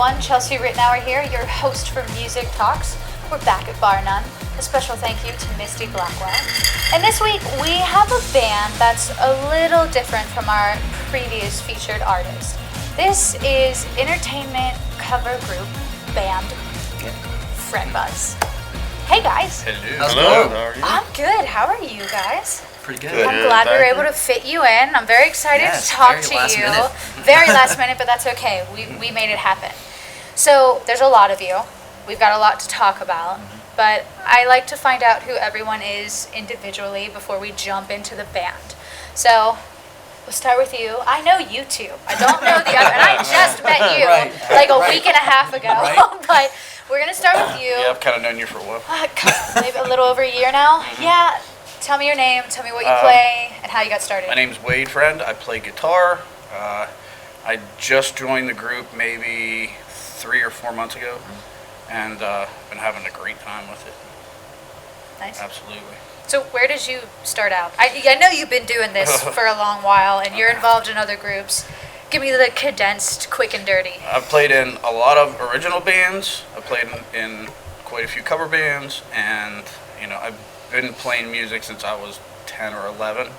everyone, Chelsea Rittenauer here, your host for Music Talks. We're back at Bar None. A special thank you to Misty Blackwell. And this week we have a band that's a little different from our previous featured artist. This is entertainment cover group band Fred Buzz. Hey guys. Hello. How are you? I'm good. How are you guys? Pretty good. I'm glad we were able to fit you in. I'm very excited to talk to you. Very last minute, but that's okay. We made it happen. So there's a lot of you. We've got a lot to talk about. But I like to find out who everyone is individually before we jump into the band. So we'll start with you. I know you two. I don't know the other. And I just met you like a week and a half ago. But we're going to start with you. Yeah, I've kind of known you for a while. Maybe a little over a year now. Yeah. Tell me your name, tell me what you play, and how you got started. My name's Wade Friend. I play guitar. I just joined the group maybe 3 or 4 months ago, and been having a great time with it. Nice. Absolutely. So where did you start out? I know you've been doing this for a long while, and you're involved in other groups. Give me the condensed, quick and dirty. I've played in a lot of original bands. I've played in quite a few cover bands, and I've been playing music since I was 10 or 11.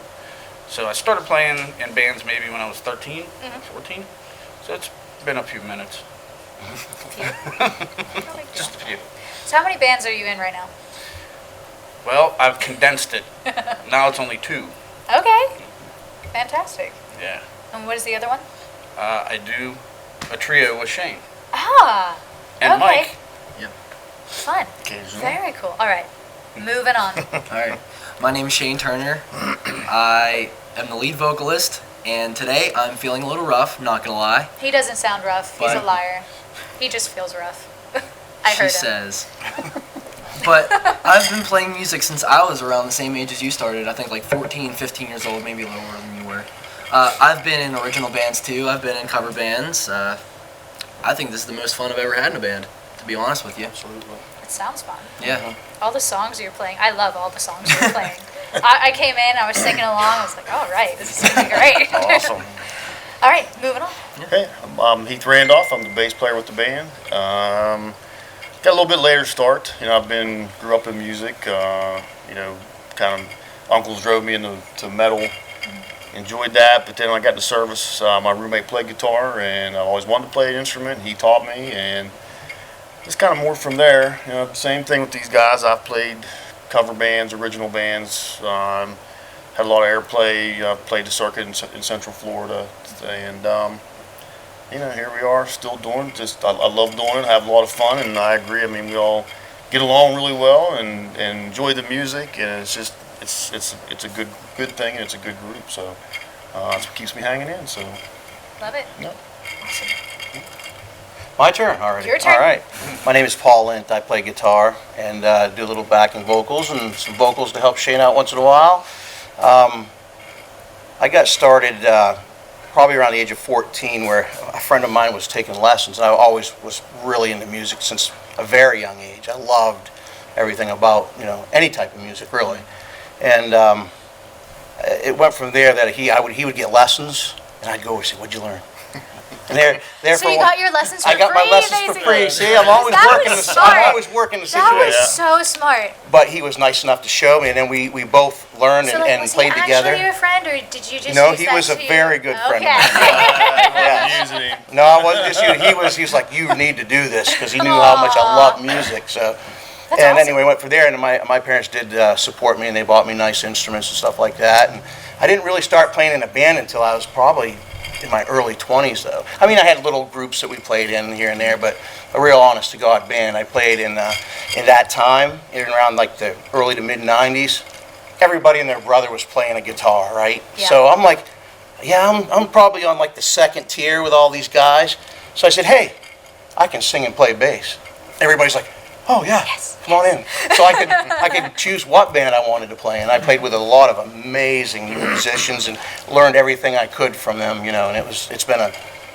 So I started playing in bands maybe when I was 13, 14. So it's been a few minutes. Just a few. So how many bands are you in right now? Well, I've condensed it. Now it's only 2. Okay. Fantastic. Yeah. And what is the other one? I do a trio with Shane. Ah. And okay. Mike. Yep. Fun. Occasionally. Very cool. All right. Moving on. All right. My name is Shane Turner. I am the lead vocalist, and today I'm feeling a little rough, not gonna lie. He doesn't sound rough. He's a liar. He just feels rough. I heard him. She says. But I've been playing music since I was around the same age as you started. I think like 14, 15 years old, maybe a little older than you were. I've been in original bands too. I've been in cover bands. I think this is the most fun I've ever had in a band, to be honest with you. Absolutely. It sounds fun. Yeah. All the songs you're playing. I love all the songs you're playing. I came in, I was singing along. I was like, all right, this is going to be great. Awesome. All right, moving on. Okay, I'm Heath Randolph. I'm the bass player with the band. Got a little bit later start. Grew up in music. Kind of uncles drove me into metal. Enjoyed that, but then I got into service. My roommate played guitar, and I always wanted to play an instrument. He taught me, and just kind of more from there. Same thing with these guys. I've played cover bands, original bands. Had a lot of airplay. Played the circuit in Central Florida, and here we are, still doing it. Just I love doing it. Have a lot of fun, and I agree. I mean, we all get along really well and enjoy the music, and it's just it's a good thing, and it's a good group. So that's what keeps me hanging in. So Love it. yeah. Awesome. My turn already. Your turn. All right. My name is Paul Lint. I play guitar and do a little backing vocals and some vocals to help Shane out once in a while. I got started probably around the age of 14, where a friend of mine was taking lessons, and I always was really into music since a very young age. I loved everything about any type of music really, and it went from there that he would get lessons, and I'd go and say, "What'd you learn?" And there So you got your lessons for free, I got my lessons basically. for free. See, I'm always working the situation. That was so smart. But he was nice enough to show me, and then we both learned So and was played he together. actually your friend, or did you just No, use he that was a to- very good friend of Okay. Yeah. Using him. No, I wasn't just you. He was like, you need to do this, because he knew how much I love music. So, That's and awesome. anyway, went from there, and my parents did support me, and they bought me nice instruments and stuff like that. And I didn't really start playing in a band until I was probably in my early 20s, though. I mean, I had little groups that we played in here and there, but a real honest-to-God band. I played in that time, in around like the early to mid-90s. Everybody and their brother was playing a guitar, right? Yeah. So I'm like, yeah, I'm probably on like the second tier with all these guys. So I said, hey, I can sing and play bass. Everybody's like, oh yeah, come on in. So I could choose what band I wanted to play in. I played with a lot of amazing musicians and learned everything I could from them, and it's been a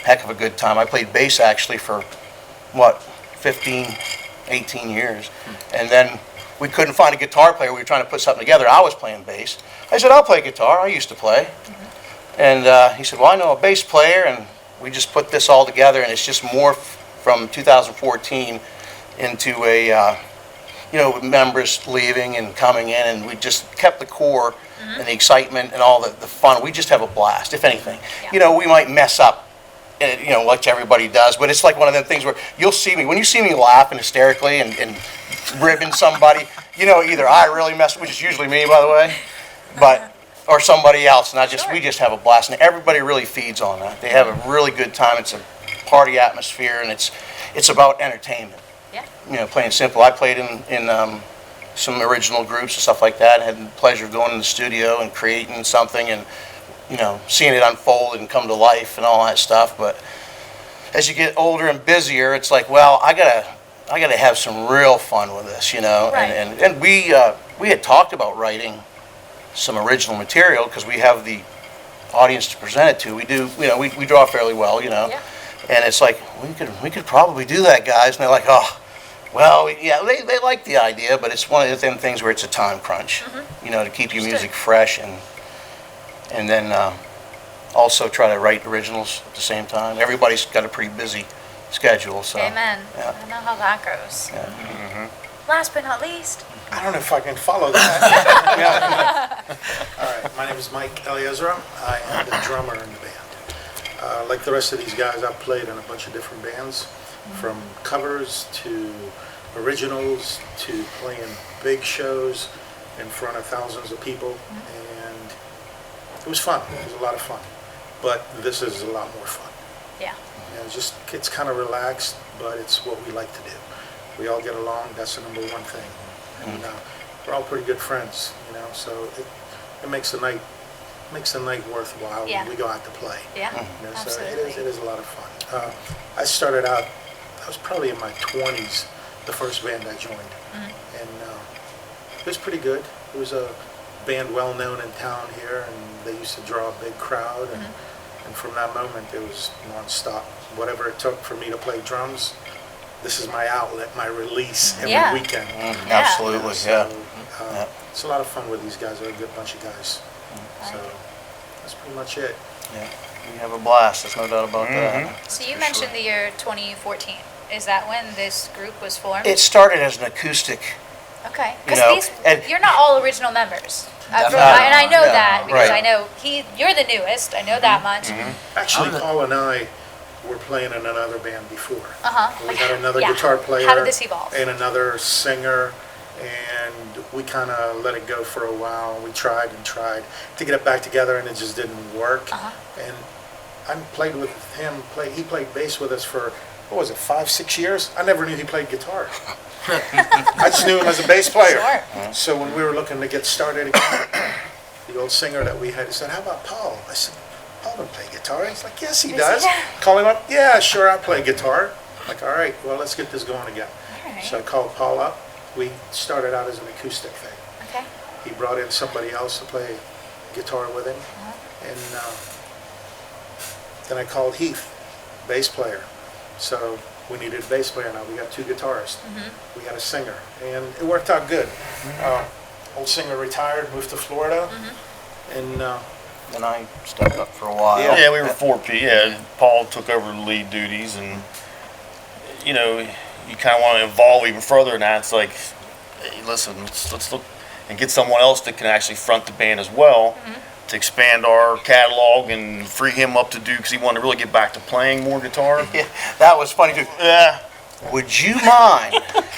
heck of a good time. I played bass actually for 15, 18 years. And then we couldn't find a guitar player. We were trying to put something together. I was playing bass. I said, I'll play guitar. I used to play. And he said, well, I know a bass player, and we just put this all together, and it's just morphed from 2014 into a, members leaving and coming in, and we just kept the core and the excitement and all the fun. We just have a blast, if anything. Yeah. We might mess up, like everybody does, but it's like one of them things where you'll see me, when you see me laughing hysterically and ribbing somebody, either I really mess, which is usually me, by the way, but or somebody else, and we just have a blast, and everybody really feeds on that. They have a really good time. It's a party atmosphere, and it's about entertainment. Yeah. Plain simple. I played in some original groups and stuff like that. Had the pleasure of going in the studio and creating something, and seeing it unfold and come to life and all that stuff. But as you get older and busier, it's like, well, I gotta have some real fun with this, Right. And we had talked about writing some original material because we have the audience to present it to. We do, we draw fairly well, Yeah. and it's like we could probably do that, guys. And they're like, oh, well, yeah, they like the idea, but it's one of them things where it's a time crunch, to keep your music fresh and then also try to write originals at the same time. Everybody's got a pretty busy schedule, so. Amen. Yeah. I know how that goes. Yeah. Last but not least. I don't know if I can follow that. All right, my name is Mike Eliezra. I am the drummer in the band. Like the rest of these guys, I've played in a bunch of different bands, from covers to originals to playing big shows in front of thousands of people, and it was fun. It was a lot of fun, but this is a lot more fun. Yeah. It's kind of relaxed, but it's what we like to do. We all get along. That's the number one thing. And we're all pretty good friends, so it makes the night worthwhile when we go out to play. Yeah, So absolutely. it is a lot of fun. I started out, I was probably in my 20s, the first band I joined, and it was pretty good. It was a band well known in town here, and they used to draw a big crowd, and from that moment it was nonstop. Whatever it took for me to play drums, this is my outlet, my release every weekend. Absolutely, So, it's a lot of fun with these guys. They're a good bunch of guys. So that's pretty much it. Yeah, we have a blast. There's no doubt about that. So you mentioned the year 2014. Is that when this group was formed? It started as an acoustic. Okay. You know, Because you're not all original members. Definitely. And I know No, that because right. I know you're the newest. I know that much. Actually, Paul and I were playing in another band before. We Like, had another yeah. guitar player. How did this evolve? And another singer, and we kind of let it go for a while. We tried and tried to get it back together, and it just didn't work. And I played with him. He played bass with us for, 5-6 years? I never knew he played guitar. I just knew him as a bass player. Sure. So when we were looking to get started again, the old singer that we had, he said, "How about Paul?" I said, "Paul doesn't play guitar." He's like, "Yes, he does." Call him up. "Yeah, sure, I play guitar." I'm like, all right, well, let's get this going again. All right. So I called Paul up. We started out as an acoustic thing. Okay. He brought in somebody else to play guitar with him. And then I called Heath, bass player. So we needed a bass player now. We got 2 guitarists. We got a singer. And it worked out good. Old singer retired, moved to Florida. And And I stepped up for a while. Yeah, we were 4P. Yeah, Paul took over the lead duties, and you kind of want to evolve even further. And that's like, hey, listen, let's look and get someone else that can actually front the band as well to expand our catalog and free him up to do, because he wanted to really get back to playing more guitar. Yeah, that was funny too. Yeah. Would you mind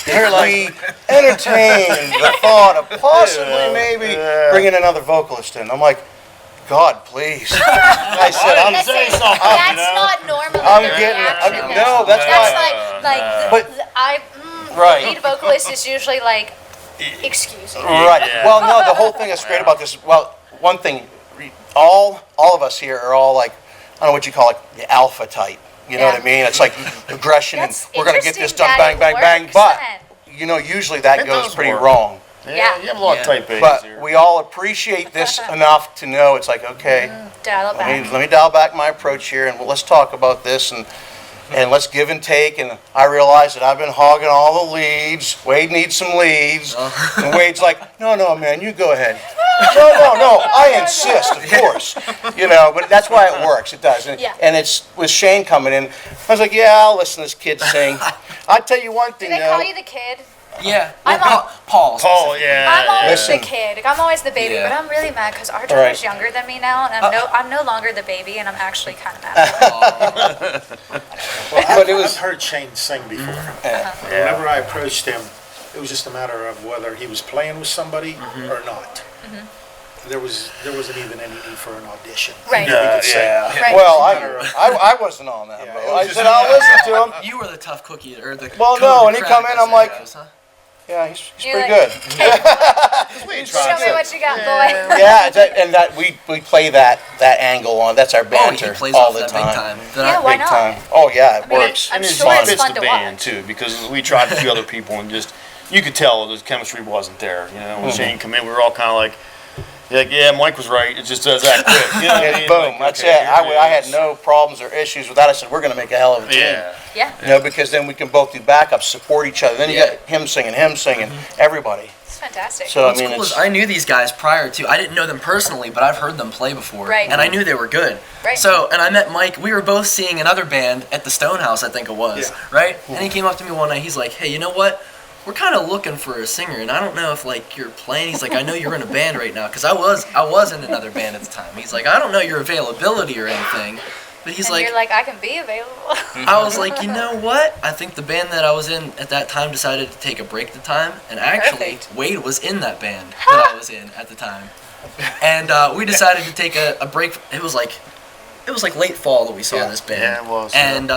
if we entertain the thought of possibly maybe bringing another vocalist in? I'm like, God, please. I said, I'm Listen, saying something, that's not normally I'm the getting- reaction. no, that's Right. Lead vocalist is usually like, excuse me. Right. Yeah. Well, no, the whole thing that's great about this, well, one thing, all of us here are all like, I don't know what you call it, the alpha type. You know what I mean? It's like aggression, and That's we're going to get this interesting done, that bang, it bang, bang. works But, then. usually that It goes does pretty work. wrong. Yeah. You have a lot of type A's But here. we all appreciate this enough to know it's like, okay, Dial it back. let me dial back my approach here, and let's talk about this. And and let's give and take. And I realized that I've been hogging all the leads. Wade needs some leads. And Wade's like, no, man, you go ahead. No, I insist, of course. But that's why it works. It does. And it's with Shane coming in. I was like, yeah, I'll listen to this kid sing. I'll tell you one thing, Do they call you the kid? Yeah. Paul, yeah. I'm always Listen. the kid. Like, I'm always the baby, Yeah. but I'm really mad because our drummer's younger than me now, and I'm no longer the baby, and I'm actually kind of mad. Well, I've heard Shane sing before. Whenever I approached him, it was just a matter of whether he was playing with somebody or not. There wasn't even any need for an audition. Right. He could sing. Right. Well, I wasn't on that, Yeah, bro. it was I just said, a I'll matter listen to him. You were the tough cookie, or the Well, code no, to and he crack, come in, as I'm it like- goes, huh? Yeah, he's You're pretty like, good. Show me what you got, boy. Yeah, and that we play that angle on. That's our Oh, he banter plays all off the that time. big time. Yeah, why Big not? time. Oh yeah, it mean, works. I'm And sure it it's fits fun the to band watch. too, because we tried a few other people and just you could tell the chemistry wasn't there. When Shane come in, we were all kind of like, yeah, Mike was right. It just does that quick. You know what I mean? Boom, Like, that's okay, it. I here had is. no problems or issues with that. I said, we're going to make a hell of a team. Yeah. Yeah, Because then we can both do backups, support each other. Then you got him singing, everybody. it's fantastic. So What's I mean, cool is it's I knew these guys prior to. I didn't know them personally, but I've heard them play before, Right. and I knew they were good. Right. So, and I met Mike. We were both seeing another band at the Stonehouse, I think it was, Yeah. right? And he came up to me one night. He's like, "Hey, you know what? We're kind of looking for a singer, and I don't know if like you're playing." He's like, "I know you're in a band right now, because I was in another band at the time." He's like, "I don't know your availability or anything." But he's and like, you're like, I can be available. I was like, you know what? I think the band that I was in at that time decided to take a break at the time, and actually, Perfect. Wade was in that band that I was in at the time, and we decided to take a break. It was like late fall that we saw this band, Yeah, it was, and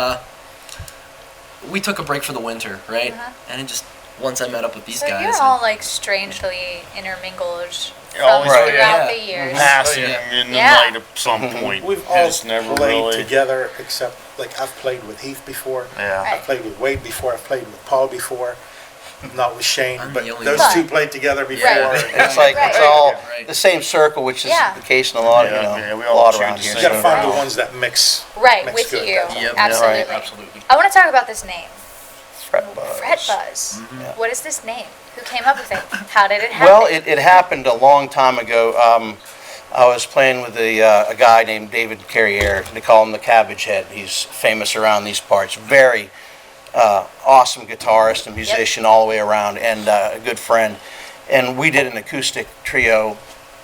we took a break for the winter, right? And it just once I met up with these So guys, you're all like strangely intermingled You're always throughout yeah. the years. passing Yeah. in the Yeah. night at some point. We've You all just never played really. together, except like I've played with Heath before. Yeah. Right. I've played with Wade before. I've played with Paul before. Not with Shane, I'm but the only those one. two played together before. Right. it's like Right. it's all Right. the same circle, which is Yeah. the case in a lot, Yeah, we a all lot cheered around the here. You same. gotta find the Right. ones that mix. Right, mix with good. you. Yep. Absolutely. absolutely. I want to talk about this name, Fret buzz. Fret Buzz. Yeah. What is this name? Who came up with it? How did it happen? Well, it happened a long time ago. I was playing with a guy named David Carriere. They call him the Cabbage Head. He's famous around these parts. Very awesome guitarist and musician all the way around, and a good friend. And we did an acoustic trio,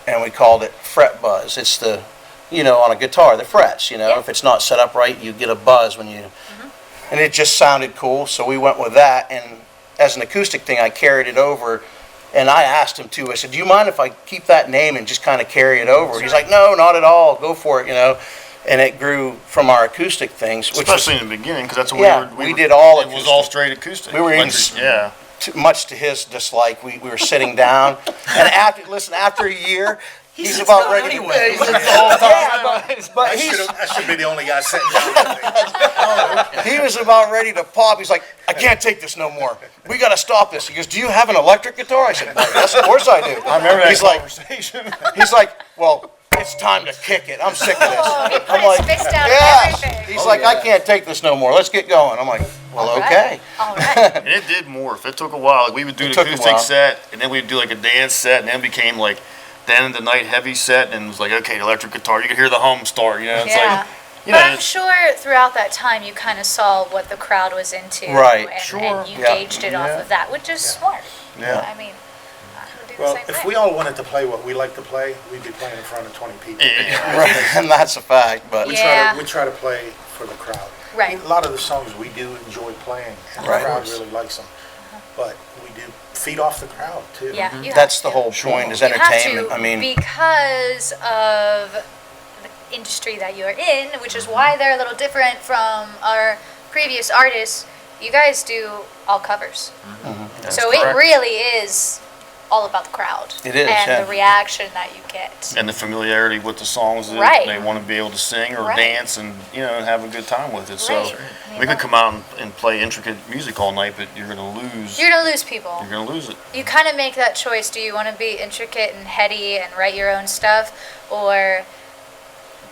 and we called it Fret Buzz. It's the, on a guitar, the frets. Yeah. If it's not set up right, you get a buzz when you. And it just sounded cool, so we went with that. And as an acoustic thing, I carried it over. And I asked him too. I said, "Do you mind if I keep that name and just kind of carry it over?" He's like, "No, not at all. Go for it." And it grew from our acoustic things, which was Especially in the beginning, because that's what Yeah, we we were, did all It was acoustic. all straight acoustic. We were in Electric, yeah. much to his dislike. We were sitting down, and after a year, he's sits about down ready anyway. to. Yeah, but I should be the only guy sitting down. he was about ready to pop. He's like, "I can't take this no more. We got to stop this." He goes, "Do you have an electric guitar?" I said, "Well, yes, of course I do." I remember that He's like, conversation. he's like, "Well, it's time to kick it. I'm sick of this." Oh, he put I'm his like, fist down "Yeah." and everything. He's like, "I can't take this no more. Let's get going." I'm like, "Well, All right. okay." All right. And it did morph. It took a while. Like, we would do It the took a acoustic while. set, and then we'd do like a dance set, and then it became like the end of the night heavy set, and it was like, okay, the electric guitar. You could hear the hum start. It's Yeah. like, But I'm it's- sure throughout that time you kind of saw what the crowd was into. Right. And, Sure. and you Yeah. gauged it off Yeah. of that, which is smart. Yeah. I mean, I would do the Well, same if thing. we all wanted to play what we like to play, we'd be playing in front of 20 people. Yeah. Right, and that's a fact. But Yeah. We try to play for the crowd. Right. A lot of the songs we do enjoy playing, and Right. the crowd really likes them. But we do feed off the crowd too. Yeah, you that's have the to. whole point is You have entertainment. to, I mean, because of the industry that you're in, which is why they're a little different from our previous artists. You guys do all covers, so it correct. really is all about the crowd. It is, and yeah. the reaction that you get. And the familiarity with the songs that Right. they want to be able to sing or Right. dance and have a good time with it. So Right. I mean, we could come out and play intricate music all night, but you're gonna lose. You're gonna lose people. You're gonna lose it. You kind of make that choice. Do you want to be intricate and heady and write your own stuff, or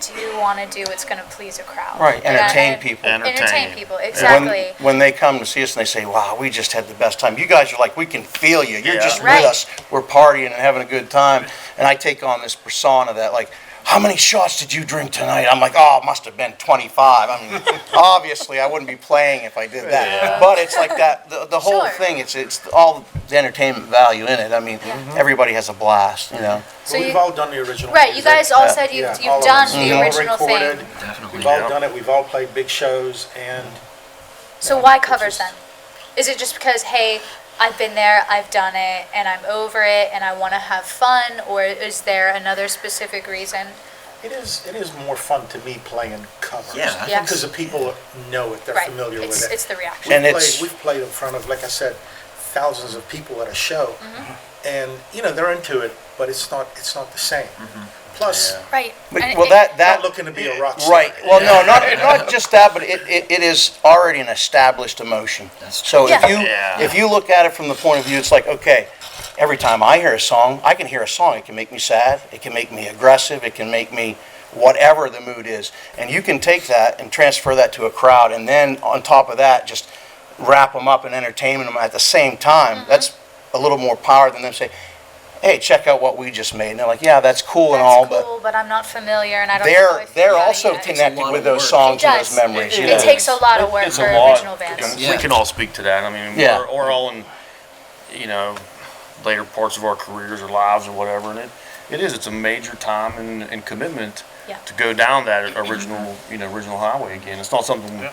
do want to do what's going to please a crowd. Right, entertain And- people. Entertain people, exactly. When they come to see us and they say, wow, we just had the best time. You guys are like, we can feel you. You're Yeah. just Right. with us. We're partying and having a good time. And I take on this persona that like, how many shots did you drink tonight? I'm like, oh, it must have been 25. I mean, obviously I wouldn't be playing if I did that. Yeah. But it's like that, the whole Sure. thing, it's all the entertainment value in it. I mean, everybody has a blast, you know. So We've you- all done the original. Right, you music. guys all Yeah. said Yeah, you've all of done us. the We've all original recorded. thing. Definitely. We've all Yeah. done it. We've all played big shows, and So why covers then? Is it just because, hey, I've been there, I've done it, and I'm over it, and I want to have fun, or is there another specific reason? it is more fun to me playing covers. Yeah, I Yeah. Because the people know it, they're Right, familiar with it. it's the reaction. And it's- We've played in front of, like I said, thousands of people at a show, Mm-hmm. and they're into it, but it's not the same. Plus, Yeah. Right. But, And well, it- not looking to be a rock star. Right. Well, no, not just that, but it is already an established emotion. That's So Yeah. if you look at it from the point of view, it's like, okay, every time I hear a song, I can hear a song. It can make me sad. It can make me aggressive. It can make me whatever the mood is. And you can take that and transfer that to a crowd, and then on top of that, just wrap them up and entertain them at the same time. Mm-hmm. That's a little more power than them say, hey, check out what we just made. And they're like, yeah, that's cool and all, That's but cool, but I'm not familiar, and I don't know how I feel they're about it also yet. connected lot with of those work. songs It and does. those memories. It you It know. takes a lot of work It's for a lot. original bands. And Yeah. we can all speak to that. I mean, Yeah. we're all in, later parts of our careers or lives or whatever, and it's a major time and commitment Yeah. to go down that original highway again. It's not something,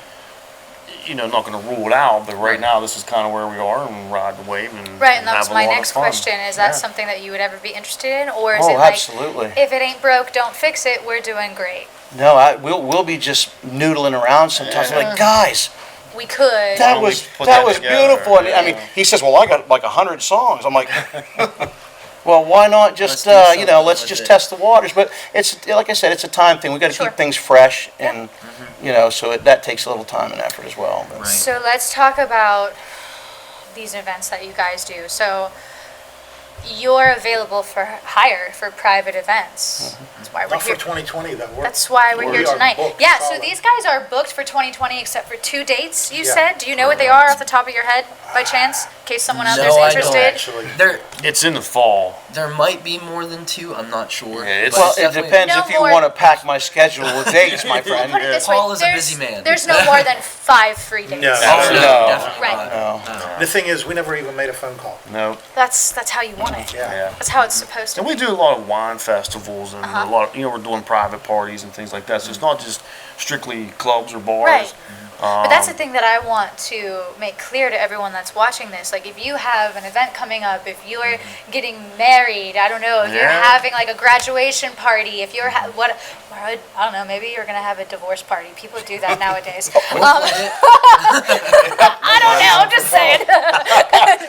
not going to rule it out, but right now this is kind of where we are and ride the wave and Right, and that have was a my lot of next fun. question. Is that Yeah. something that you would ever be interested in? Or is Oh, it like, absolutely. if it ain't broke, don't fix it, we're doing great? No, we'll be just noodling around sometimes. I'm like, guys, We could. that don't we was put that together? beautiful. And, I mean, Yeah. he says, well, I got like 100 songs. I'm like, well, why not just Let's do something let's with just it. test the waters? But it's like I said, it's a time thing. We got to Sure. keep things fresh, and so that takes a little time and effort as well. But- Right. So let's talk about these events that you guys do. So you're available for hire for private events. That's why we're Not for here. 2020, though. That's why we're we here are tonight. booked Yeah, so solid. these guys are booked for 2020 except for 2 dates, you Yeah. said? Do you know what they are off the top of your head by chance? In case someone out No, there's I don't. interested? Actually, It's in the fall. There might be more than 2. I'm not sure. Yeah, it's- but Well, it definitely- depends No if you more- want to pack my schedule with dates, my friend. Put it this Paul way, is a busy man. there's no more than 5 free dates. No. Oh, No. no, definitely Right. not. No. the thing is, we never even made a phone call. No. That's how you want it. Yeah. Yeah. That's how it's supposed to And be. we do a lot of wine festivals and Uh-huh. a lot of, we're doing private parties and things like that. So it's not just strictly clubs or bars. Right. But that's the Um, thing that I want to make clear to everyone that's watching this. Like, if you have an event coming up, if you're getting married, I don't know, if you're Yeah. having like a graduation party, if you're or I don't know, maybe you're gonna have a divorce party. People do that nowadays. I don't know. I'm just saying.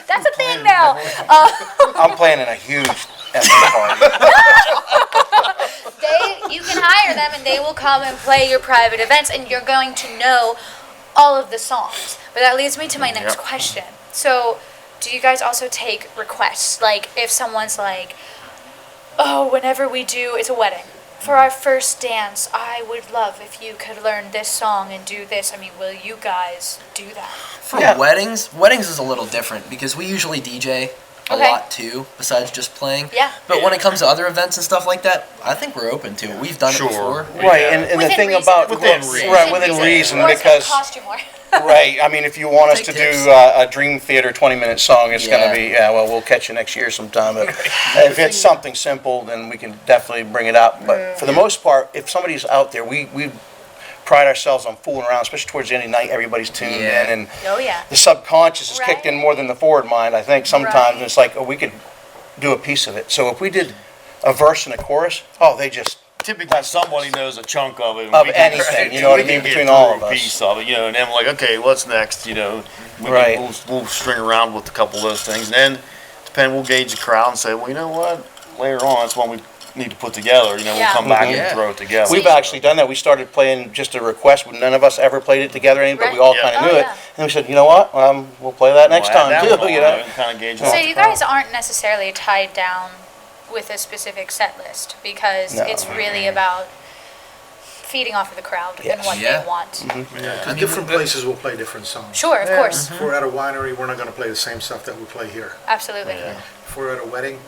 That's a thing now. I'm planning a huge effing party. You can hire them and they will come and play your private events, and you're going to know all of the songs. But that leads me to my next Yep. question. So, do you guys also take requests? Like, if someone's like, oh, whenever we do, it's a wedding. For our first dance, I would love if you could learn this song and do this. I mean, will you guys do that? For Yeah. weddings is a little different because we usually DJ a Okay. lot too, besides just playing. Yeah. But when it comes to other events and stuff like that, I think we're open to it. We've done Sure. it before. Right, Yeah. and the Within thing reason. about Within reason. right within reason Or it's gonna because cost you more. right. I mean, if you want us Take to tips. do a Dream Theater 20-minute song, it's going Yeah. to be well, we'll catch you next year sometime. But if it's something simple, then we can definitely bring it up. But for the most part, if somebody's out there, we pride ourselves on fooling around, especially towards the end of the night. Everybody's tuned Yeah. in, and Oh, yeah. the subconscious is kicked Right. in more than the forward mind. I think sometimes Right. and it's like, oh, we could do a piece of it. So if we did a verse and a chorus, they just Typically, somebody knows a chunk of it. and Of we can- anything, you know what I we can mean, get between through all of a us. piece of it, and then we're like, okay, what's next? Right. We'll string around with a couple of those things, and then we'll gauge the crowd and say, well, you know what? Later on, that's one we need to put together. Yeah. We'll come back Mhm. and throw it together. We've actually done that. We started playing just a request, but none of us ever played it together, but we Right. all Yeah. kind of Oh, knew it. yeah. And we said, you know what? We'll play that next time too. You know. Kind of gauge So off the you crowd. guys aren't necessarily tied down with a specific set list because No. it's really about feeding off of the crowd and Yes. what Yeah. they want. Because different places will play different songs. Sure, of course. If we're at a winery, we're not going to play the same stuff that we play here. Absolutely. If we're at a wedding,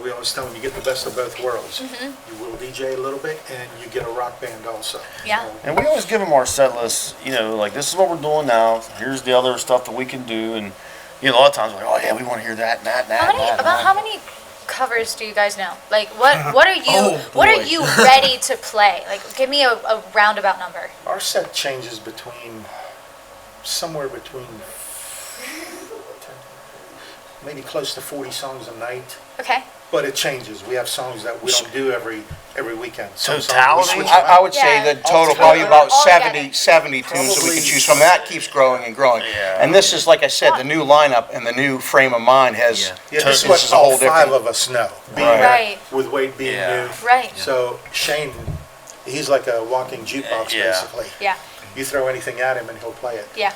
we always tell them you get the best of both worlds. You will DJ a little bit, and you get a rock band also. Yeah. So, And we always give them our set list, you know, like this is what we're doing now. Here's the other stuff that we can do, and you know, a lot of times we're like, oh yeah, we want to hear that, and that, and that. How many and that, and about that. how many covers do you guys know? Like what are you Oh, what are boy. you ready to play? Like give me a roundabout number. our set changes between somewhere between maybe close to 40 songs a night. Okay. But it changes. We have songs that we don't do every weekend. Some songs we Totality? switch I around. would say Yeah. the total All probably together. about All 70 together. tunes that we Probably can choose from. That keeps growing and growing. Yeah. And this is, like I said, the new lineup and the new frame of mind has. Yeah. Yeah, this this is what is a all whole five different. of us know. Being Right. there, Right. with Wade being Yeah. new. Right. So Shane, he's like a walking jukebox Yeah. basically. Yeah. You throw anything at him and he'll play it. Yeah.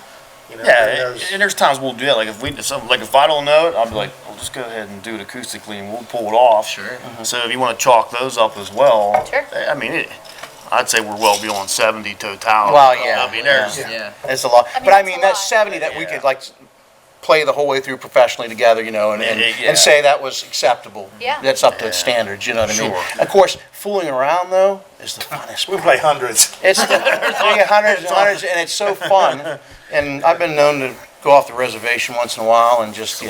You know, Yeah, and there's- and there's times we'll do that. Like if I don't know it, I'll be like, well, just go ahead and do it acoustically, and we'll pull it off. Sure. So if you want to chalk those up as well, Sure. I mean, I'd say we're well beyond 70 total. Well, yeah, I mean, there's Yeah. It's a lot. I mean, But I it's mean, a that's lot. 70 that we Yeah. could like play the whole way through professionally together, you know, and Yeah. say that was acceptable. Yeah. That's up to Yeah. standards, you know what I mean? Sure. Of course, fooling around though is the funnest. we play hundreds. It's hundreds and hundreds, and it's so fun. And I've been known to go off the reservation once in a while and just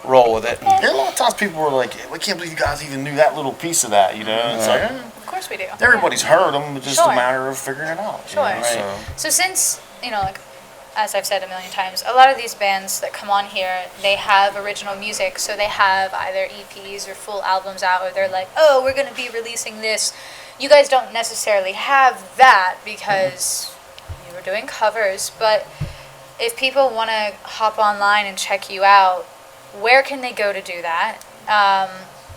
roll with it. Yeah, a lot of times people were like, we can't believe you guys even knew that little piece of that, you know? It's like, Of course we do. everybody's heard them, it's just Sure. a matter of figuring it out. you Sure. know, so. So since, you know, like, as I've said a million times, a lot of these bands that come on here, they have original music, so they have either EPs or full albums out, or they're like, oh, we're going to be releasing this. You guys don't necessarily have that because you were doing covers, but if people want to hop online and check you out, where can they go to do that?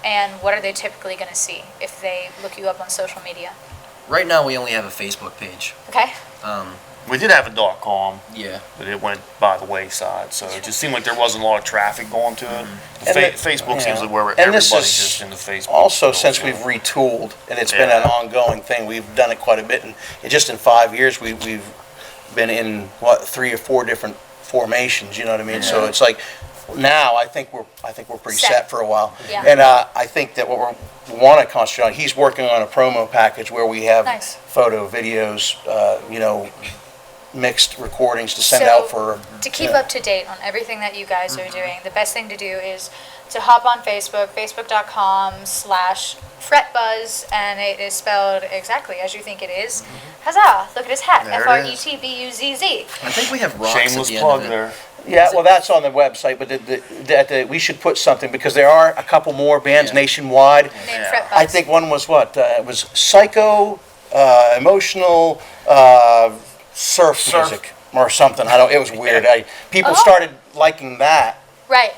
And what are they typically going to see if they look you up on social media? Right now, we only have a Facebook page. Okay? We did have a .com, Yeah. but it went by the wayside, so it just seemed like there wasn't a lot of traffic going to it. And the- Facebook seems like where and this everybody's is just into Facebook. Also, still, since so. we've retooled, and it's been an Yeah. ongoing thing, we've done it quite a bit, and just in 5 years, we've been in, 3 or 4 different formations, you know what I mean? So it's like, now, I think we're pretty Set. set for a while. Yeah. And I think that what we want to concentrate on, he's working on a promo package where we have Nice. photo, videos, you know, mixed recordings to send So, out for. To keep up to date on everything that you guys are doing, the best thing to do is to hop on Facebook, facebook.com/fretbuzz, and it is spelled exactly as you think it is. Huzzah! Look at his hat, There it is. FRETBUZZ. I think we have rocks Shameless at the plug end of it. there. Yeah, well, that's on the website, but we should put something, because there are a couple more bands Yeah. nationwide. Named Yeah. Fretbuzz. I think one was it was psycho, emotional, surf music or something. It was weird. People Oh. started liking that, Right.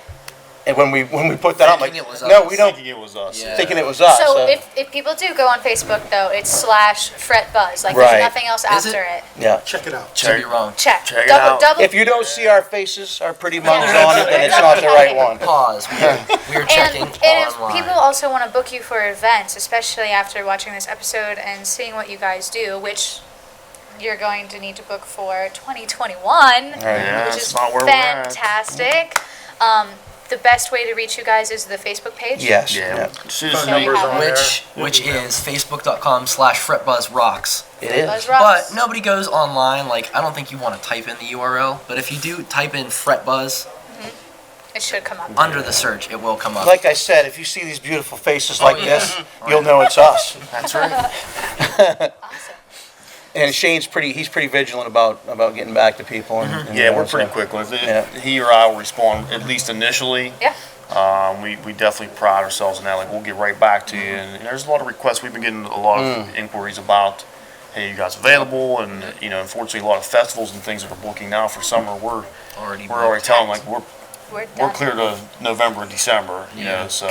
and when we put that up, like, Thinking it was no, us. we don't. Thinking it was us. Yeah. Thinking it was us. So if people do go on Facebook though, it's /fretbuzz. Like Right. there's nothing else Is after it? it. Yeah. Check it out. Could be wrong. Check. Check it double out. double. If you don't see our faces, our pretty mugs Yeah. on it, then it's not the right one. Pause. We're checking And if online. people also want to book you for events, especially after watching this episode and seeing what you guys do, which you're going to need to book for 2021, Yeah, which it's is not where we're at. fantastic. The best way to reach you guys is the Facebook page. Yes. Yeah. Phone numbers on there. which is facebook.com/fretbuzzrocks. It is. Buzz rocks. But nobody goes online. Like, I don't think you want to type in the URL. But if you do type in Fretbuzz It should come up. under the search, it will come up. Like I said, if you see these beautiful faces like yeah. this, you'll know it's us. That's right. Awesome. And Shane's he's pretty vigilant about getting back to people. And Yeah, we're pretty quick with it. Yeah. He or I will respond, at least initially. Yeah. We definitely pride ourselves in that. Like, we'll get right back to you. And there's a lot of requests. We've been getting a lot of inquiries about, hey, you guys available? And, unfortunately, a lot of festivals and things that are booking now for summer, we're already telling them, like, We're we're done. clear to November, December, Yeah. so.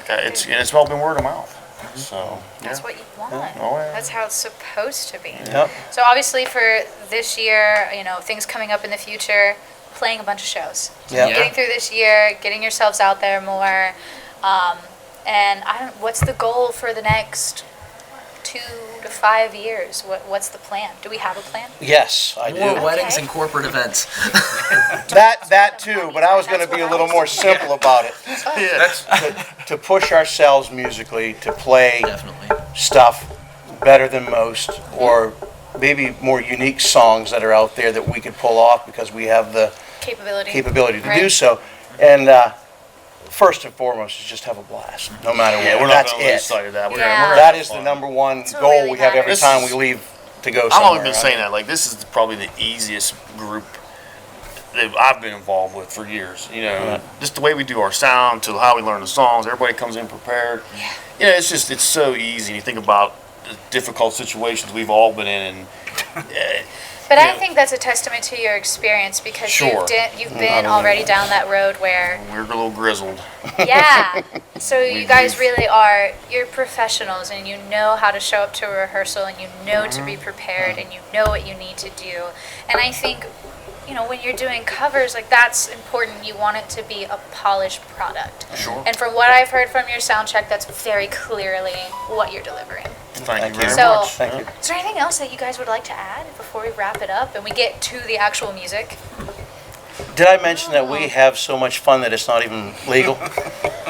It's all been word of mouth. So, That's yeah. what you want. Oh, yeah. That's how it's supposed to be. Yep. So obviously for this year, things coming up in the future, playing a bunch of shows. Yeah. Yeah. Getting through this year, getting yourselves out there more. And what's the goal for the next 2 to 5 years? What's the plan? Do we have a plan? Yes, I do. More weddings Okay. and corporate events. That too, but I was going to be a little more simple about it. To push ourselves musically, to play Definitely. stuff better than most, or maybe more unique songs that are out there that we could pull off because we have the capability to do Right. so. And first and foremost is just have a blast, no matter what. Yeah, we're not That's going to lose it. sight of that. We're Yeah. gonna That have is the fun. number one That's what goal really we have every matters. time This we is- leave to go I've somewhere. always been saying that. Like, this is probably the easiest group that I've been involved with for years. You know, just the way we do our sound, to how we learn the songs. Everybody comes in prepared. Yeah. You know, it's so easy. You think about the difficult situations we've all been in, and But I Yeah. think that's a testament to your experience because Sure. you've been already down that road where, we're a little grizzled. yeah. So you We've- guys really are, you're professionals and you know how to show up to a rehearsal and you know to be prepared and you know what you need to do. And I think, you know, when you're doing covers, like that's important. You want it to be a polished product. Sure. And from what I've heard from your sound check, that's very clearly what you're delivering. Thank you very So- much. Thank you. Is there anything else that you guys would like to add before we wrap it up and we get to the actual music? Did I mention that we have so much fun that it's not even legal?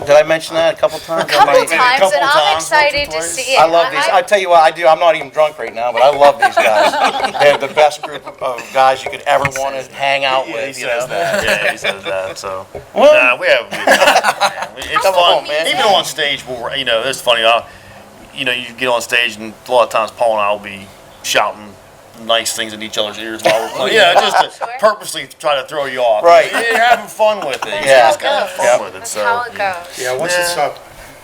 Did I mention that a couple times? A couple Am I- times, couple and I'm times, excited once or to twice. see it. I love these. I tell you what, I do. I'm not even drunk right now, but I love these guys. They're the best group of guys you could ever want to hang out Yeah, with. he You says know? that. Yeah, he says that. So, Well- nah, we have a good time, man. It's Come fun. on, man. Even on stage, you know, it's funny. You know, you get on stage, and a lot of times Paul and I will be shouting nice things in each other's ears while we're playing. Yeah, just to Sure. purpusely try to throw you off. Right. You're having fun with it. That's Yeah. how Just it gotta have goes. fun with it. That's So, how it goes. Yeah, once it Yeah. stops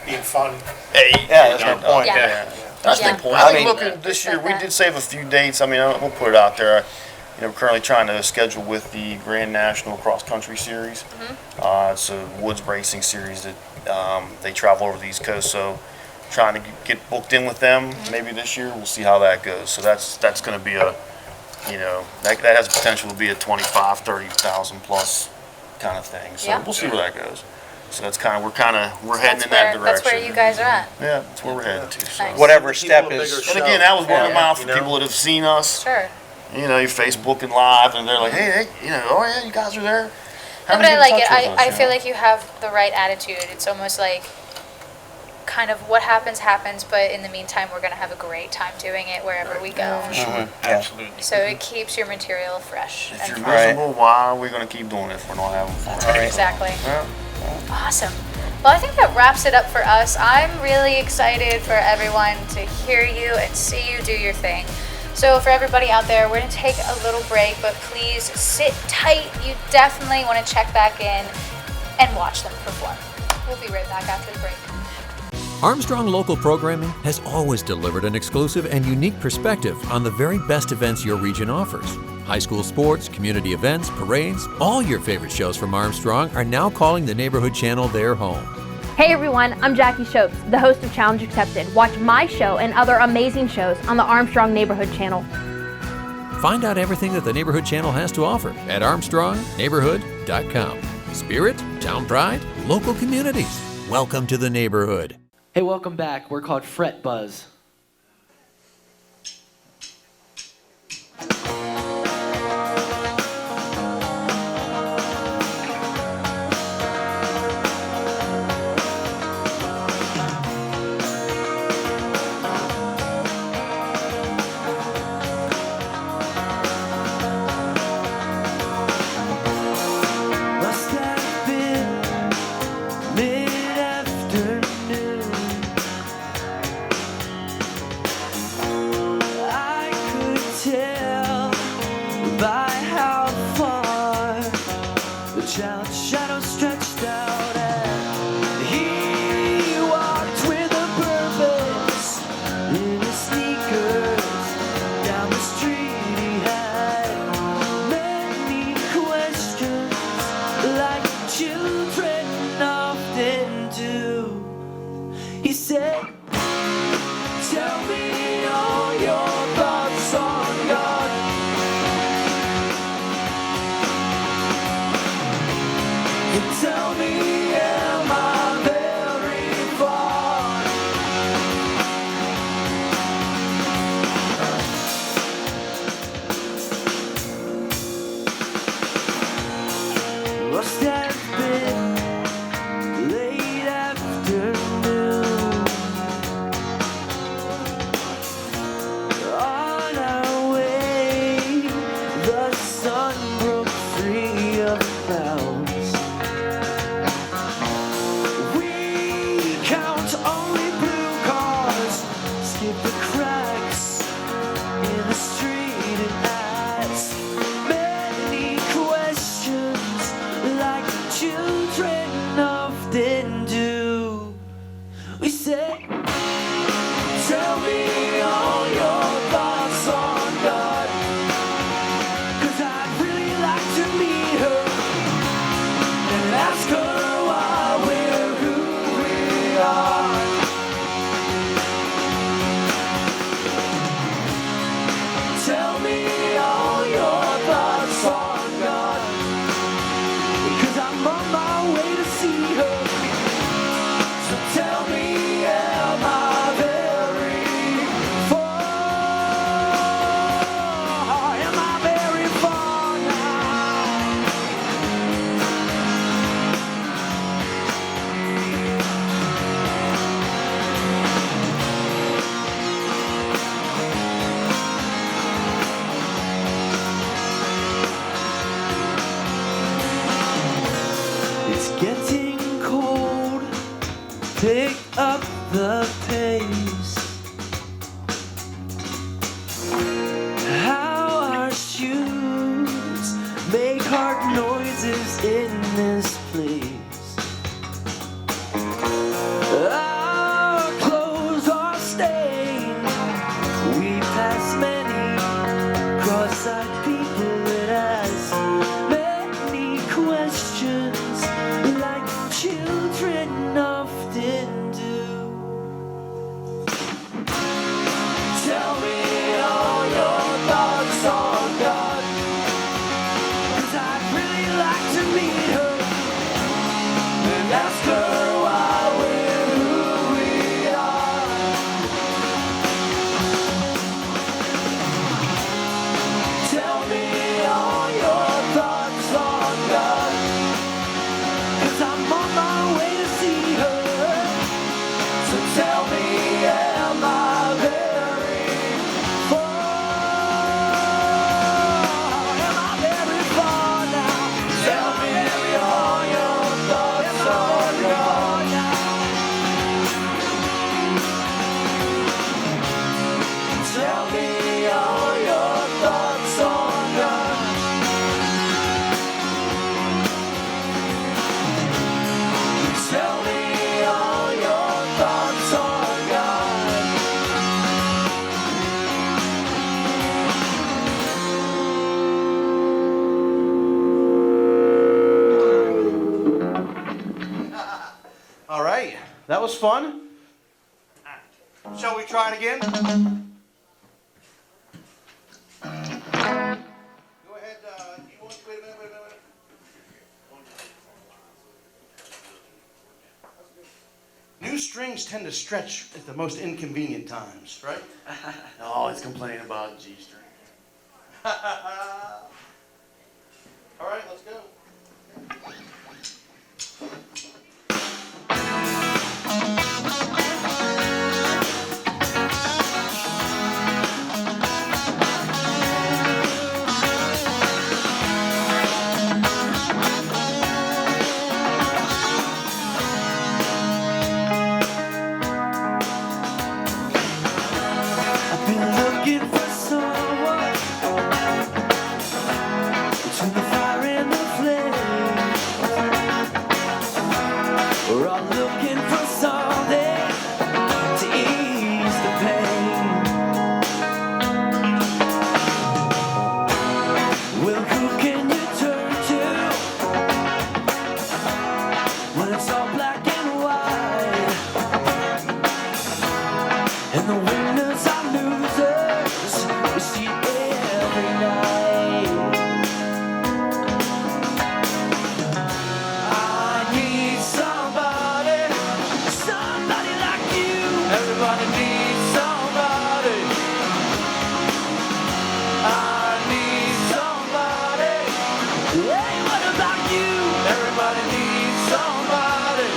being fun, Hey, Yeah, that's my point. Yeah. That's Yeah. the point. I I think mean- looking this year, we did save a few dates. I mean, we'll put it out there. You know, we're currently trying to schedule with the Grand National Cross Country Series. It's a woods racing series that they travel over the East Coast. So, trying to get booked in with them maybe this year. We'll see how that goes. So that's going to be a, you know, that has potential to be a 25, 30,000 plus kind of thing. So Yeah. we'll see where that goes. So that's kind of we're heading That's in that where, direction. that's where you guys are at. Yeah, that's where we're heading to. So. Nice. Whatever People step a bigger is. And again, that was word of Yeah. mouth for You know? people that have seen us. Sure. You know, your Facebook and live, and they're like, hey, you know, oh yeah, you guys are there. No, How but did I you like get it. in touch with us, I you feel know? like you have the right attitude. It's almost like kind of what happens, but in the meantime, we're going to have a great time doing it wherever we go. Yeah. Absolutely. So it keeps your material fresh. If and you're fun. Right. miserable, why are we going to keep doing it if we're not having fun? Right. Exactly. Yeah. Awesome. Well, I think that wraps it up for us. I'm really excited for everyone to hear you and see you do your thing. So for everybody out there, we're going to take a little break, but please sit tight. You definitely want to check back in and watch them perform. We'll be right back after the break. Armstrong Local Programming has always delivered an exclusive and unique perspective on the very best events your region offers. High school sports, community events, parades, all your favorite shows from Armstrong are now calling the Neighborhood Channel their home. Hey everyone, I'm Jackie Shopes, the host of Challenge Accepted. Watch my show and other amazing shows on the Armstrong Neighborhood Channel. Find out everything that the Neighborhood Channel has to offer at ArmstrongNeighborhood.com. Spirit, town pride, local communities. Welcome to the neighborhood. Hey, welcome back. We're called Fret Buzz. Must have been mid-afternoon. the pace. How our shoes make hard noises in this place. Our clothes are stained. We pass many cross-eyed people that ask many questions like children often do. Tell me all your thoughts on God, 'cause I'd really like to meet her and ask her why we're who we are. Tell me all your thoughts on God, 'cause I'm on my way to see her. So tell me, am I very far? Am I very far now? Tell me all your thoughts on God. Tell me all your thoughts on God. Tell me all your thoughts on God. All right, that was fun. Shall we try it again? Go ahead, you want, wait a minute. New strings tend to stretch at the most inconvenient times, right? Always complaining about G string. All right, let's go. I've been looking for someone between the fire and the flame. We're all looking for something to ease the pain. Well, who can you turn to when it's all black and white? And the winners are losers, we see every night. I need somebody, somebody like you. Everybody needs somebody. I need somebody. Hey, what about you? Everybody needs somebody.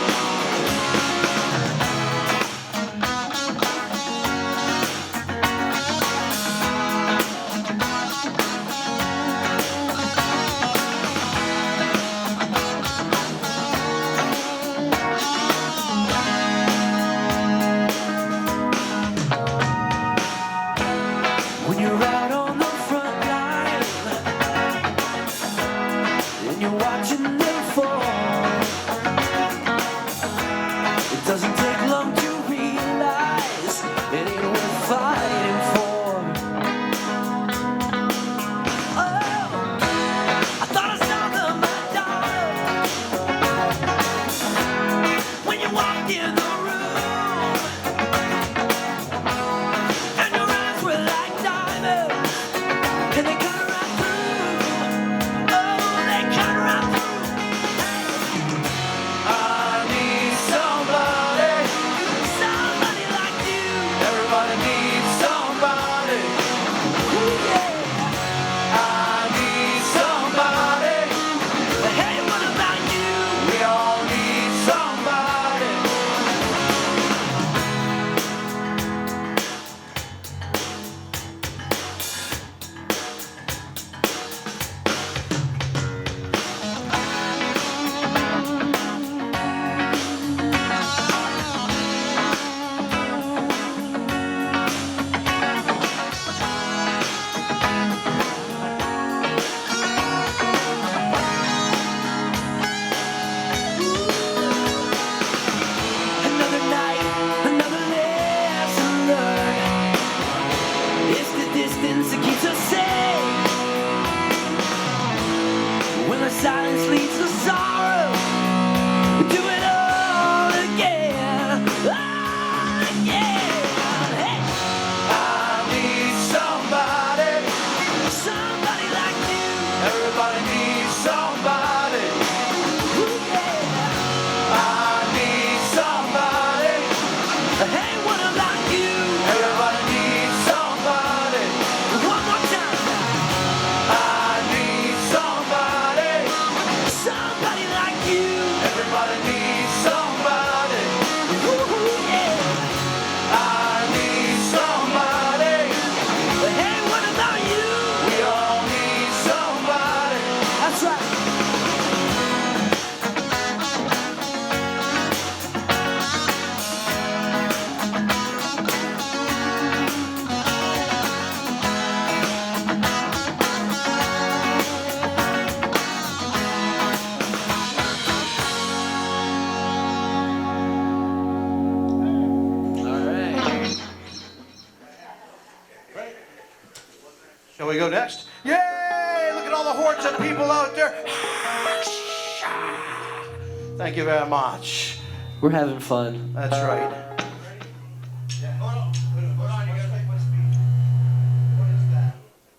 When you're out on the front line and you're watching them fall, it doesn't take long to realize it ain't worth fighting for. Oh, I thought I saw them, my daughter, when you walked in the room. And your eyes were like diamonds. distance that keeps us safe. When the silence leads to sorrow, we do it all again. All again. Hey. I need somebody, somebody like you. Everybody needs somebody. Ooh, yeah. I need somebody. Hey, what about you? Everybody needs somebody. One more time. I need somebody. Somebody like you. Everybody needs somebody. Ooh, yeah. I need somebody. Hey, what about you? We all need somebody. That's right. Shall we go next? Yay! Look at all the hordes of people out there. Thank you very much. We're having fun. That's right.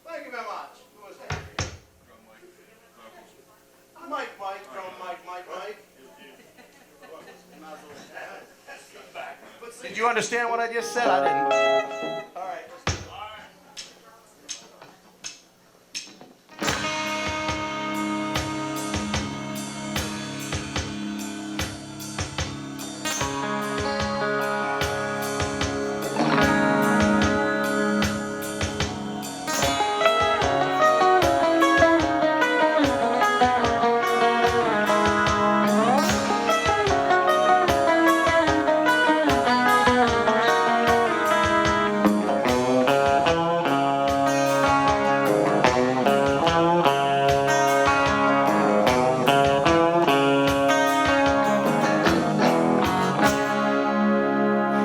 Thank you very much. Who was that? Mike, drum Mike. Did you understand what I just said? I didn't. All right.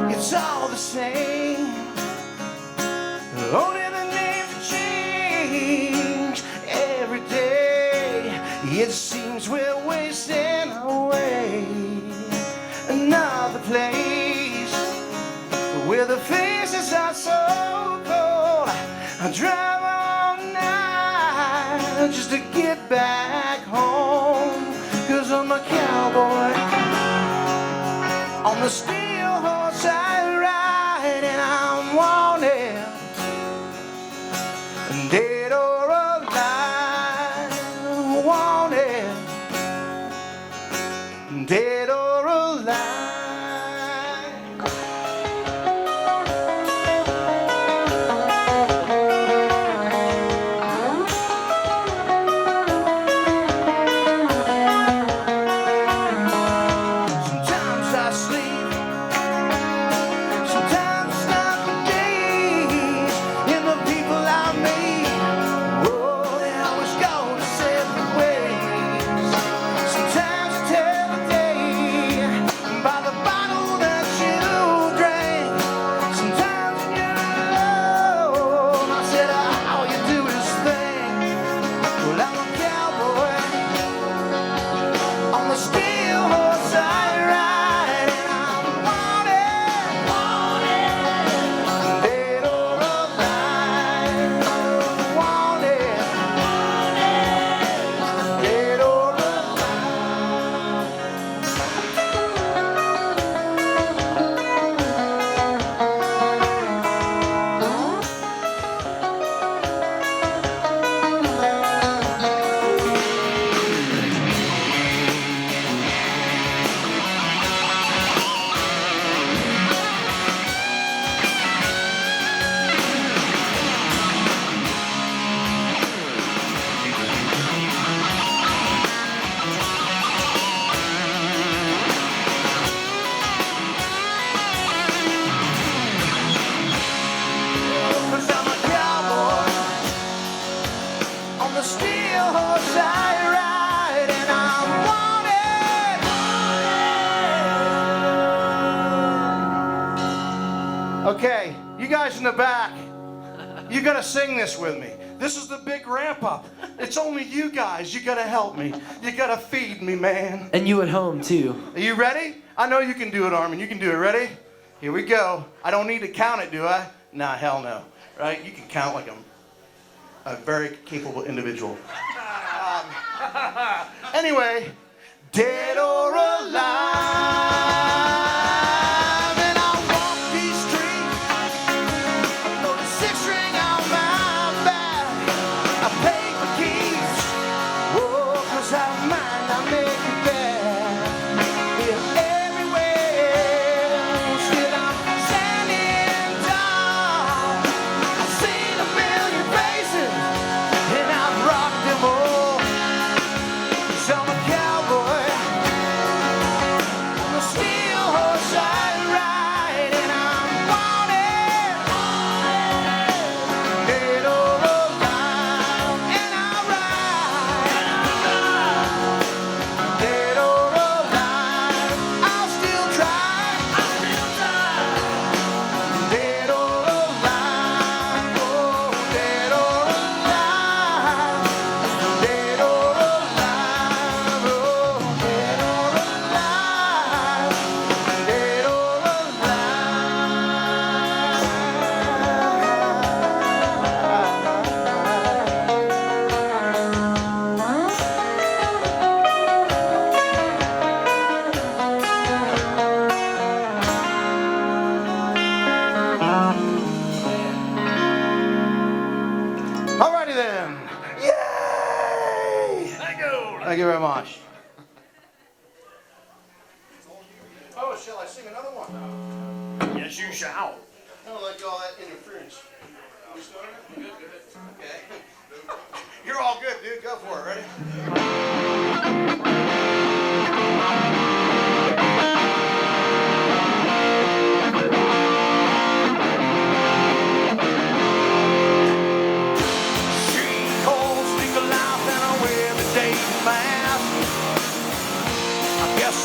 It's all the same. Only the names change every day. It seems we're wasting away. Another place where the faces are so cold. I drive all night just to get back home. 'Cause I'm a cowboy on the steel horse I ride, and I'm wanted, dead or alive. Wanted, dead or alive. Sometimes I sleep, sometimes it's not the days, and the people I meet, oh, they always go to separate ways. Sometimes you tell the day by the bottle that you drank. Sometimes you're alone. I said, all you do is think. Well, I'm a cowboy on the steel horse I ride, and I'm wanted, dead or alive. Wanted, dead or alive. Cause I'm a cowboy on the steel horse I ride, and I'm wanted. Okay, you guys in the back, You gotta sing this with me. This is the big ramp up. It's only you guys. You gotta help me. You gotta feed me, man. And you at home, too. Are you ready? I know you can do it, Armin. You can do it. Ready? Here we go. I don't need to count it, do I? Nah, hell no. Right? You can count like a very capable individual. Anyway, dead or alive. Thank you very much. Oh, shall I sing another one? Yes, you shall. I don't like all that interference. We started? Good. Okay. You're all good, dude. Go for it. Ready?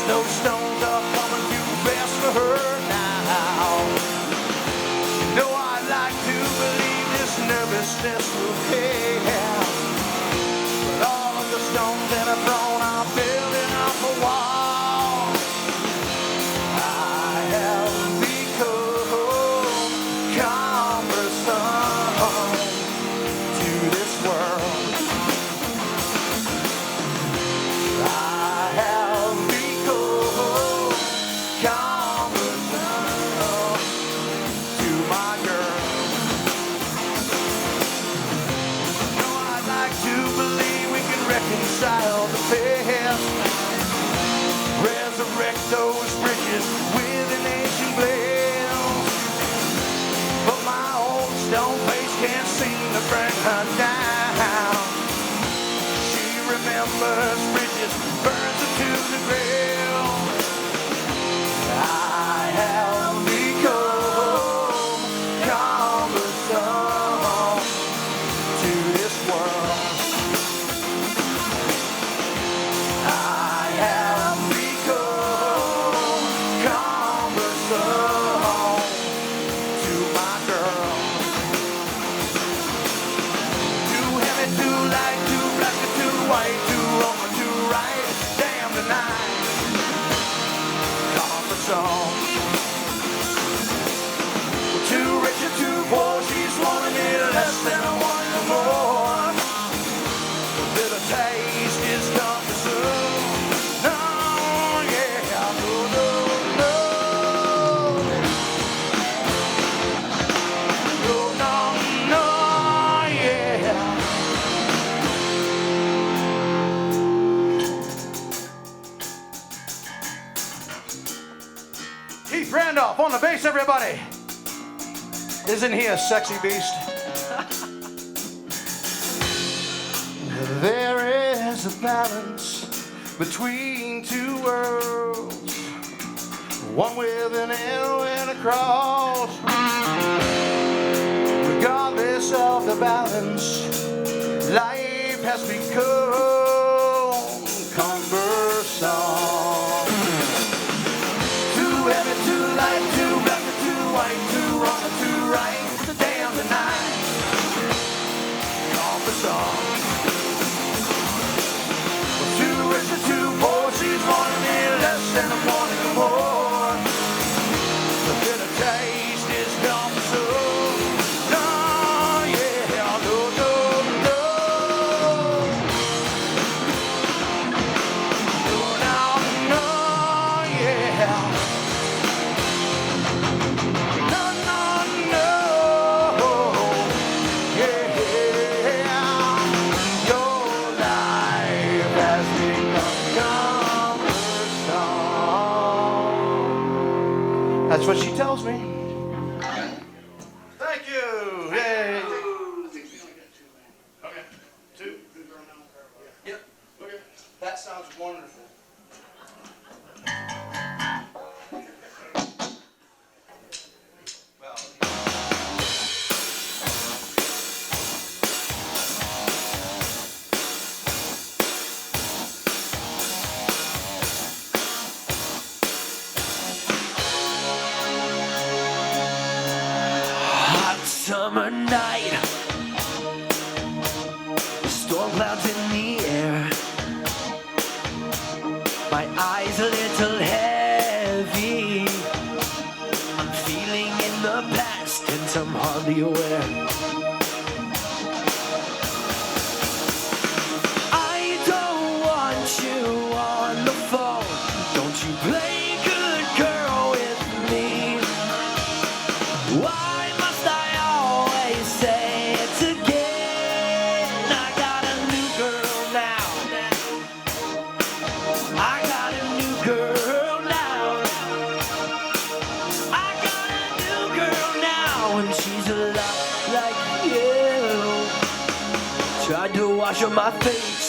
Those stones are coming too fast for her now. You know I'd like to believe this nervousness will pass, but all of the stones that I've thrown are building up a wall. I have become cumbersome to this world. I have reconcile the past, resurrect those bridges with an ancient blast. But my old stone face can't seem to bring her down. She remembers bridges, burns her to the ground. I have become cumbersome to this world. Too rich or too poor, she's wanting it less than I want no more. A little taste is cumbersome. No, yeah, no. No, yeah. Keith Randolph on the bass, everybody. Isn't he a sexy beast? There is a balance between two worlds, one with an L and a cross. Regardless of the balance, life has become cumbersome. Too heavy, too light, too black, too white, too wrong, too right. Damn the night. Armstrong. Well, two rich and two poor, she's wanting me less than I'm wanting her more. The bitter taste is gone so. No, yeah, no, no, no. No, no, no, yeah. No, no, no, yeah. Your life has become cumbersome. That's what she tells me. Thank you. Yay. Okay. Two. Yep. Okay. That sounds wonderful. Well. Hot summer night, storm clouds in the air. My eyes a little heavy. I'm feeling in the past and I'm hardly aware. I don't want you on the phone. Don't you play good girl with me. Why must I always say it again? I got a new girl now. I got a new girl now. I got a new girl now, and she's a lot like you. Tried to wash up my face,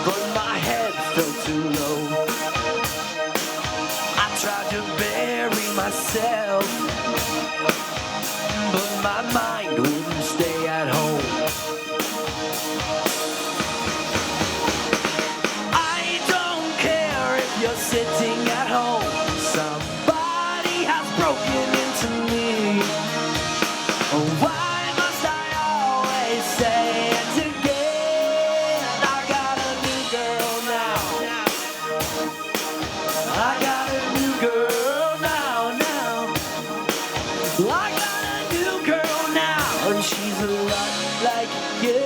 but my head felt too low. I tried to bury myself, but my mind wouldn't stay at home. I don't care if you're sitting at home. Somebody has broken into me. Oh, why must I always say it again? I got a new girl now. I got a new girl now, now. I got a new girl now, and she's a lot like you.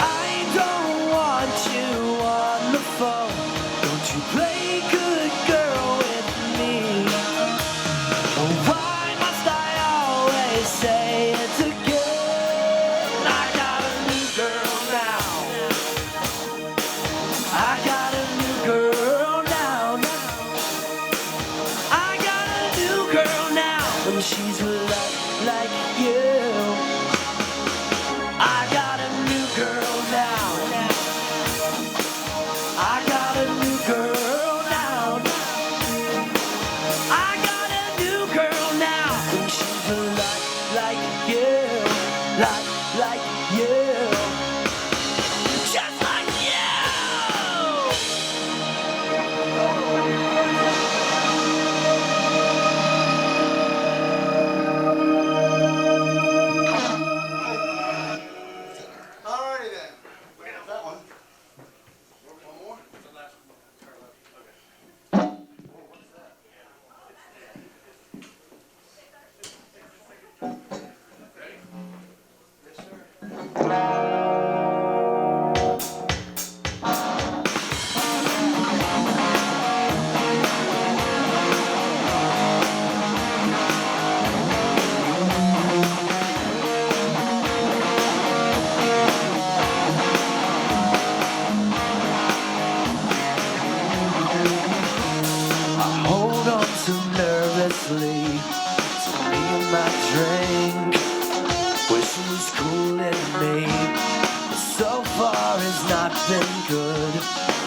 I don't want you on the phone. Don't you play good girl with me. Oh, why must I always say it again? I got a new girl now. I got a new girl now, now. I got a new girl now, and she's a lot like you. I got a new girl now. I got a new girl now. I got a new girl now, and she's a lot like you, like you, just like you. Alrighty then. We got that one. One more. good.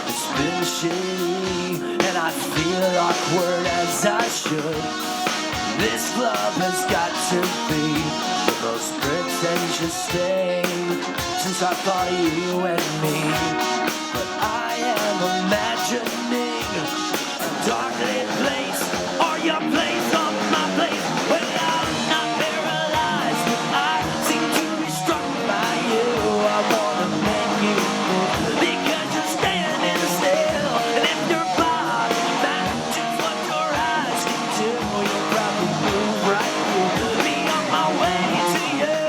It's been shitty, and I feel awkward as I should. This club has got to be the most pretentious thing since I thought of you and me. But I am imagining a dark lit place, or your place or my place. Well, I'm not paralyzed, but I seem to be struck by you. I wanna make you move because you're standing still, and if your body matches what your eyes can do, you'll probably move right through me on my way to you.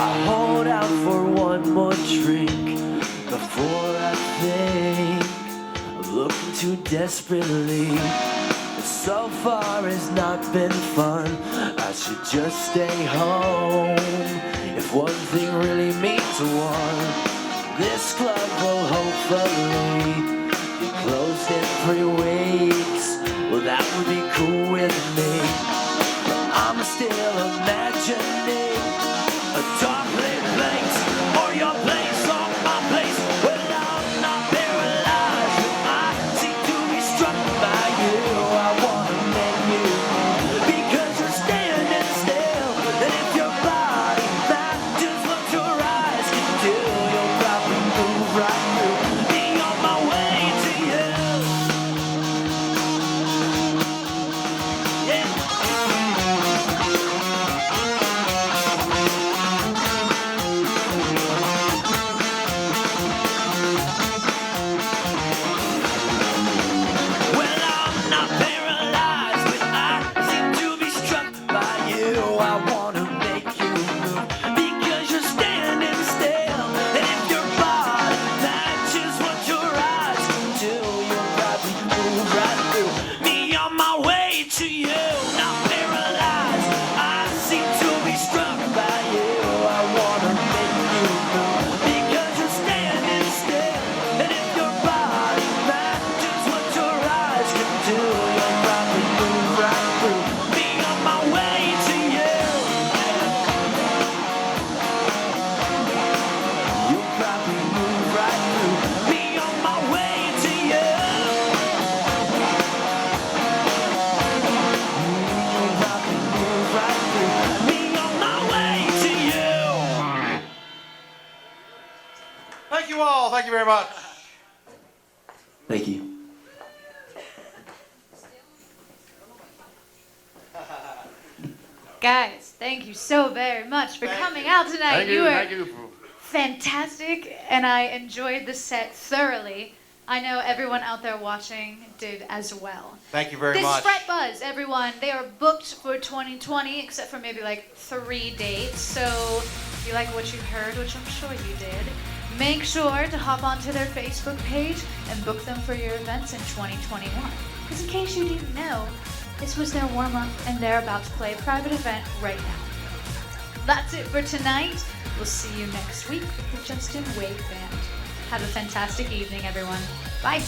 I hold out for one more drink before I think I'm looking too desperately. But so far it's not been fun. I should just stay home. If one thing really means one, this club will hopefully be closed in 3 weeks. Well, that would be cool with me. But I'm still imagining a dark lit place, or your place or my place. Well, I'm not paralyzed, but I seem to be struck by you. I wanna make you move because you're standing still, and if your body matches what your eyes can do, you'll probably move right through me on my way to you. Yeah. Well, I'm not paralyzed, but I seem to be struck by you. I wanna make you move because you're standing still, and if your body matches what your eyes can do, you'll probably move right through me on my way to you. Not paralyzed, I seem to be struck by you. I wanna make you move because you're standing still, and if your body matches what your eyes can do, you'll probably move right through me on my way to you. You'll probably move right through me on my way to you. You'll probably move right through me on my way to you. Thank you all. Thank you very much. Thank you. Guys, thank you so very much for coming out tonight. You were Thank you. fantastic, and I enjoyed the set thoroughly. I know everyone out there watching did as well. Thank you very This much. Fret Buzz, everyone, they are booked for 2020, except for maybe like 3 dates. So if you like what you heard, which I'm sure you did, make sure to hop onto their Facebook page and book them for your events in 2021. Because in case you didn't know, this was their warm-up, and they're about to play a private event right now. That's it for tonight. We'll see you next week with the Justin Wade Band. Have a fantastic evening, everyone. Bye.